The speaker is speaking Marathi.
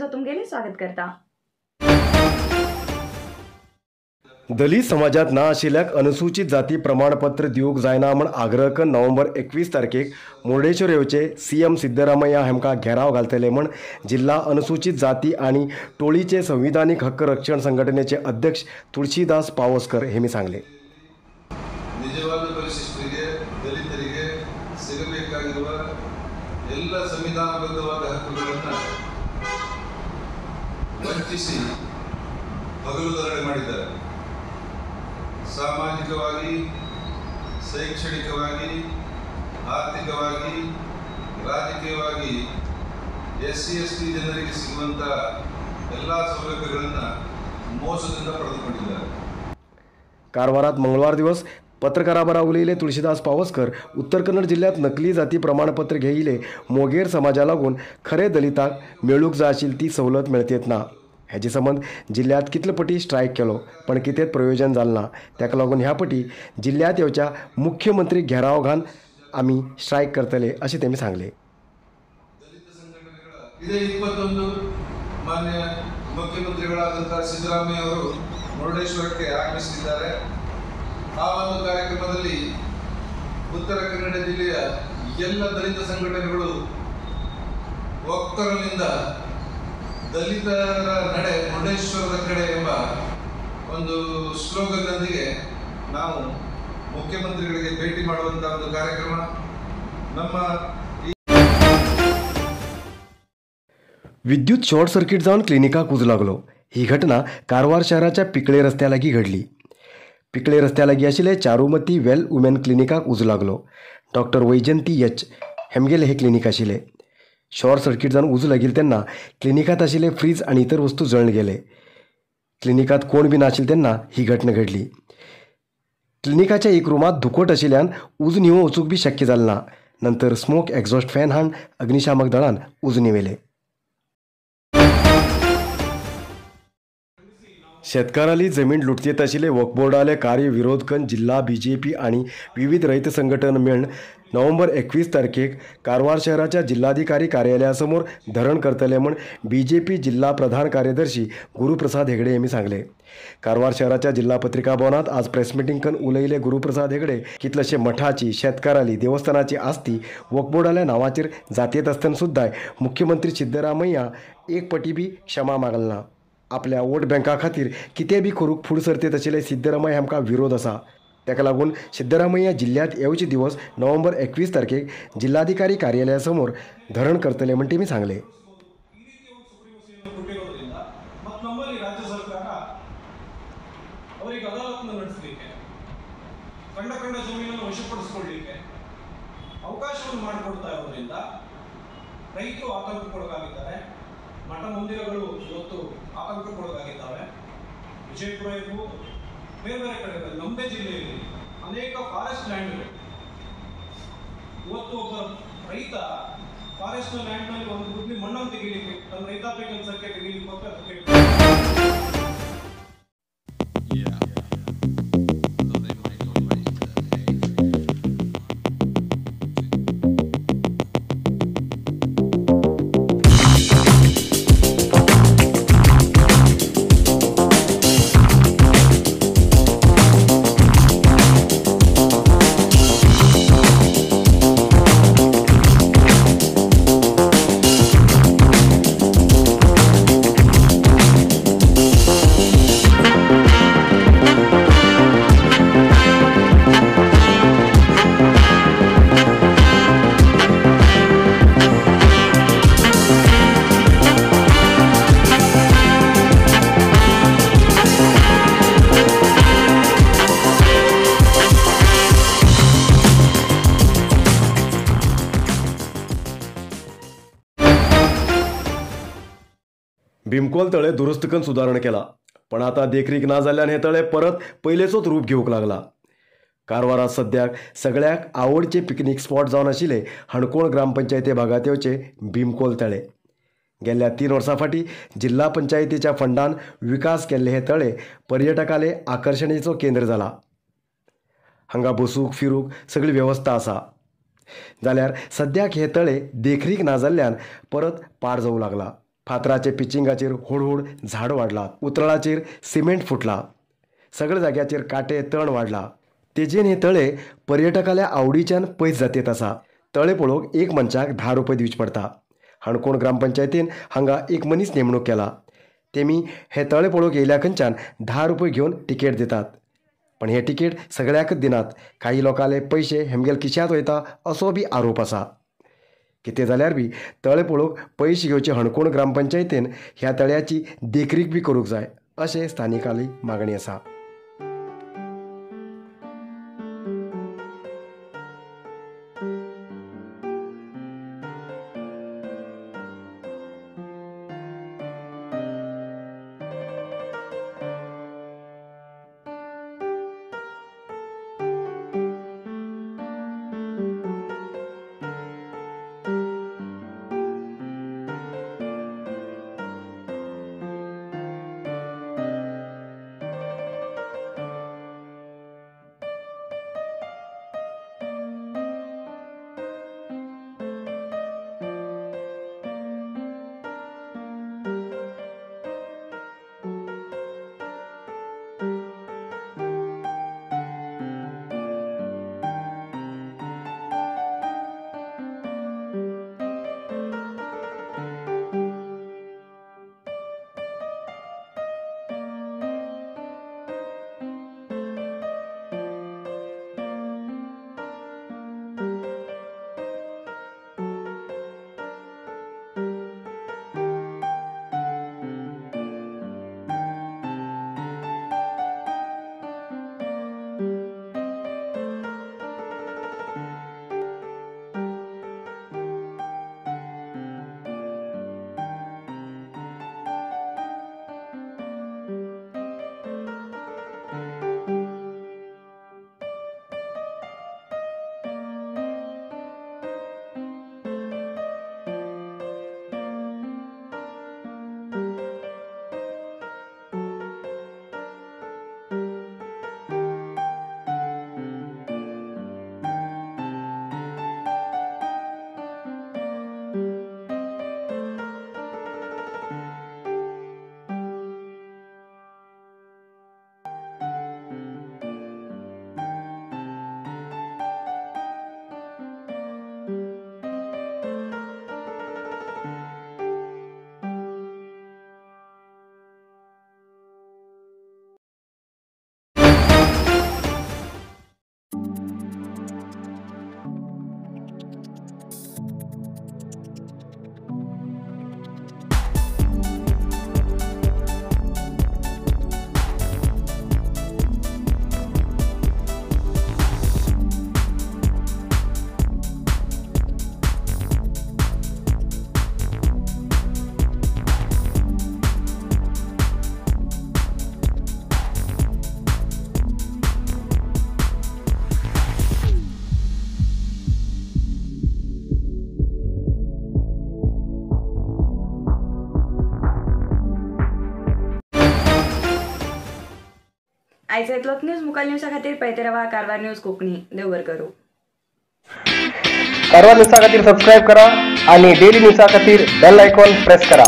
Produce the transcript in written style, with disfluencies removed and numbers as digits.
चॅनलचा तुमगेले स्वागत करता। दलित समाजात ना आशिल्ल्याक अनुसूचित जाती प्रमाणपत्र दिवंक जायना म्हण आग्रह करून नोव्हेंबर 21 तारखेक मुर्डेश्वर येवचे सीएम सिद्धरामय्या हेमका घेराव घालतले म्हण जिल्हा अनुसूचित जाती आणि टोळीचे संविधानिक हक्क रक्षण संघटनेचे अध्यक्ष ತುಳಸಿದಾಸ್ ಪಾವಸ್ಕರ್ हेमी सांगले। ನಿಜವಾದ ಪರಿಶಿಷ್ಟರಿಗೆ ದಲಿತರಿಗೆ ಸಿಗಬೇಕಾಗಿರುವ ಎಲ್ಲ ಸಂವಿಧಾನಬದ್ಧವಾದ ಹಕ್ಕುಗಳನ್ನು ವಂಚಿಸಿ ಹಗಲುಗರಳೆ ಮಾಡಿದ್ದಾರೆ। ಸಾಮಾಜಿಕವಾಗಿ, ಶೈಕ್ಷಣಿಕವಾಗಿ, ಆರ್ಥಿಕವಾಗಿ, ರಾಜಕೀಯವಾಗಿ SC ST ಜನರಿಗೆ ಸಿಗುವಂತ ಎಲ್ಲ ಸೌಲಭ್ಯಗಳನ್ನು ಮೋಸದಿಂದ ಪಡೆದುಕೊಂಡಿದ್ದಾರೆ। कारवारात मंगळवार दिवस पत्रकाराबरोबर उलयले तुळशीदास पावसकर उत्तर कन्नड जिल्ह्यात नकली जाती प्रमाणपत्र घेयले मोगेर समाजा लागून खरे दलिताक मेळूक जाय आशिल्ली ती सवलत मेळत ना। हेजे संबंध जिल्ह्यात कितले पटी स्ट्रायक केलो पण कितेंच प्रयोजन जालें ना। ताका लागून ह्या पटी जिल्ह्यात येवच्या मुख्यमंत्री घेराव घालून आमी स्ट्रायक करतले अशें तेमी सांगले। ಇದೇ 21 ಮಾನ್ಯ ಮುಖ್ಯಮಂತ್ರಿಗಳಾದಂತಹ ಸಿದ್ದರಾಮಯ್ಯ ಅವರು ಮುರುಡೇಶ್ವರಕ್ಕೆ ಆಗಮಿಸಿದ್ದಾರೆ। ಆ ಒಂದು ಕಾರ್ಯಕ್ರಮದಲ್ಲಿ ಉತ್ತರ ಕನ್ನಡ ಜಿಲ್ಲೆಯ ಎಲ್ಲ ದಲಿತ ಸಂಘಟನೆಗಳು ಒಕ್ಕಲಿನಿಂದ ದಲಿತರ ನಡೆ ಮುರುಡೇಶ್ವರದ ಕಡೆ ಎಂಬ ಒಂದು ಸ್ಲೋಗನ್ನೊಂದಿಗೆ ನಾವು ಮುಖ್ಯಮಂತ್ರಿಗಳಿಗೆ ಭೇಟಿ ಮಾಡುವಂತಹ ಒಂದು ಕಾರ್ಯಕ್ರಮ ನಮ್ಮ विद्युत शॉर्ट सर्किट जाऊन क्लिनिकाक उजो लागलो। ही घटना कारवार शहराच्या पिकळे रस्त्या लागीं घडली। पिकळे रस्त्या लागीं आशिल्ले चारुमती वेल वुमेन क्लिनिकाक उजो लागलो। डॉक्टर वैजंती एच हेमगेले हे क्लिनिक आशिल्ले। शॉर्ट सर्किट जावन उजो लागिल्लो तेन्ना क्लिनिकात आशिल्ले फ्रीज आनी इतर वस्तू जळून गेले। क्लिनिकात कोण बी नाशिल्ले तेन्ना ही घटना घडली। क्लिनिकाच्या एक रूमात धुकोट आशिल्ल्यान उजो निवो वचूंक बी शक्य जालें ना। नंतर स्मोक एक्झॉस्ट फॅन हाडून अग्निशामक दळान उजो निवयले। शेतकाराली जमीन लुटयत आशिल्ले वक्फ बोर्डाले कार्य विरोध करून जिल्हा BJP आणि विविध रयत संघटन मेळून नोव्हेंबर 21 तारखेक कारवार शहराच्या जिल्हाधिकारी कार्यालयासमोर धरण करतले म्हूण BJP जिल्हा प्रधान कार्यदर्शी गुरुप्रसाद हेगडे यांनी सांगले। कारवार शहराच्या जिल्हा पत्रिका भवनात आज प्रेस मिटींग करून उलयले गुरुप्रसाद हेगडे कितलेशे मठाची शेतकाराली देवस्थानाची आस्ती वक्फ बोर्डाल्या नांवाचेर जातयत आसतना सुद्दां मुख्यमंत्री सिद्धरामय्या एक पटी बी क्षमा मागलें ना। आपल्या वोट बँका खातीर कितें बी करूंक फुड सरतेत आशिल्ले सिद्धरामय्या हांकां विरोध आसा। ताका लागून सिद्धरामय्या जिल्ह्यात येवचे दिवस नोव्हेंबर 21 तारखेक जिल्हाधिकारी कार्यालया समोर धरण करतले म्हण तेमी सांगले। ಮಠ ಮಂದಿರಗಳು ಇವತ್ತು ಆತಂಕಕ್ಕೊಳಗಾಗಿದ್ದಾವೆ। ವಿಜಯಪುರ ಇರ್ಬೋದು, ಬೇರೆ ಬೇರೆ ಕಡೆಗಳಲ್ಲಿ ನಮ್ಮ ಜಿಲ್ಲೆಯಲ್ಲಿ ಅನೇಕ ಫಾರೆಸ್ಟ್ ಲ್ಯಾಂಡ್ಗಳು ಇವತ್ತು ಒಬ್ಬ ರೈತ ಫಾರೆಸ್ಟ್ ಲ್ಯಾಂಡ್ನಲ್ಲಿ ಒಂದು ಗುಡ್ಲಿ ಮಣ್ಣನ್ನು ತೆಗೀಲಿಕ್ಕೆ ತನ್ನ ರೈತಾಪಿ ಕೆಲಸಕ್ಕೆ ತೆಗೀಲಿಕ್ಕೆ ಹೋಗಿ ಅದಕ್ಕೆ भीमकोल तळे दुरुस्त करून सुदारणा केला पण आता देखरेख ना जाल्ल्यान हे तळे परत पयलेचोच रूप घेवंक लागला। कारवारात सद्याक सगळ्याक आवडचे पिकनीक स्पॉट जावन आशिल्ले हणकोण ग्रामपंचायती भागात येवचे भीमकोल तळे। गेल्या 3 वर्सां फाटीं जिल्हा पंचायतीच्या फंडान विकास केल्ले हे तळे पर्यटकाले आकर्षणेचो केंद्र जाला। हांगा बसूंक फिरूंक सगळी वेवस्था आसा। जाल्यार सद्याक हे तळे देखरेख ना जाल्ल्यान परत पाड जावंक लागला। फातराचे पिचिंगाचेर होडहोड झाड वाडला, उतराळाचेर सिमेंट फुटला, सगळ्या जाग्याचेर काटे तण वाडला. तेजेन हे तळे पर्यटकाल्या आवडीच्यान पयस जातेत आसा. तळे पळोवंक एक मनशाक 10 रुपये दिवचे पडटा. हाणकोण ग्रामपंचायतीन हांगा एक मनीस नेमणूक केला. तेमी हे तळे पळोवंक येयल्या खंयच्यान 10 रुपये घेवन तिकेट दितात. पण हे तिकेट सगळ्याकच दिनात. काही लोकांले पयशे हेमगेल खिशांत वयता असो बी आरोप आसा. कितें जाल्यार बी तळे पळोवंक पयशे घेवचे हणकोण ग्रामपंचायतीन ह्या तळ्याची देखरेख बी करूंक जाय अशें स्थानिकाली मागणी आसा. आयज येतलोच न्यूज मुखाल न्यूजा खातीर पळयत रावा कारवार न्यूज कोंकणी. देव बरें करूं. कारवार न्यूजा खातीर सबस्क्राईब करा आणि डेली न्यूजा खातीर बेल आयकॉन प्रेस करा.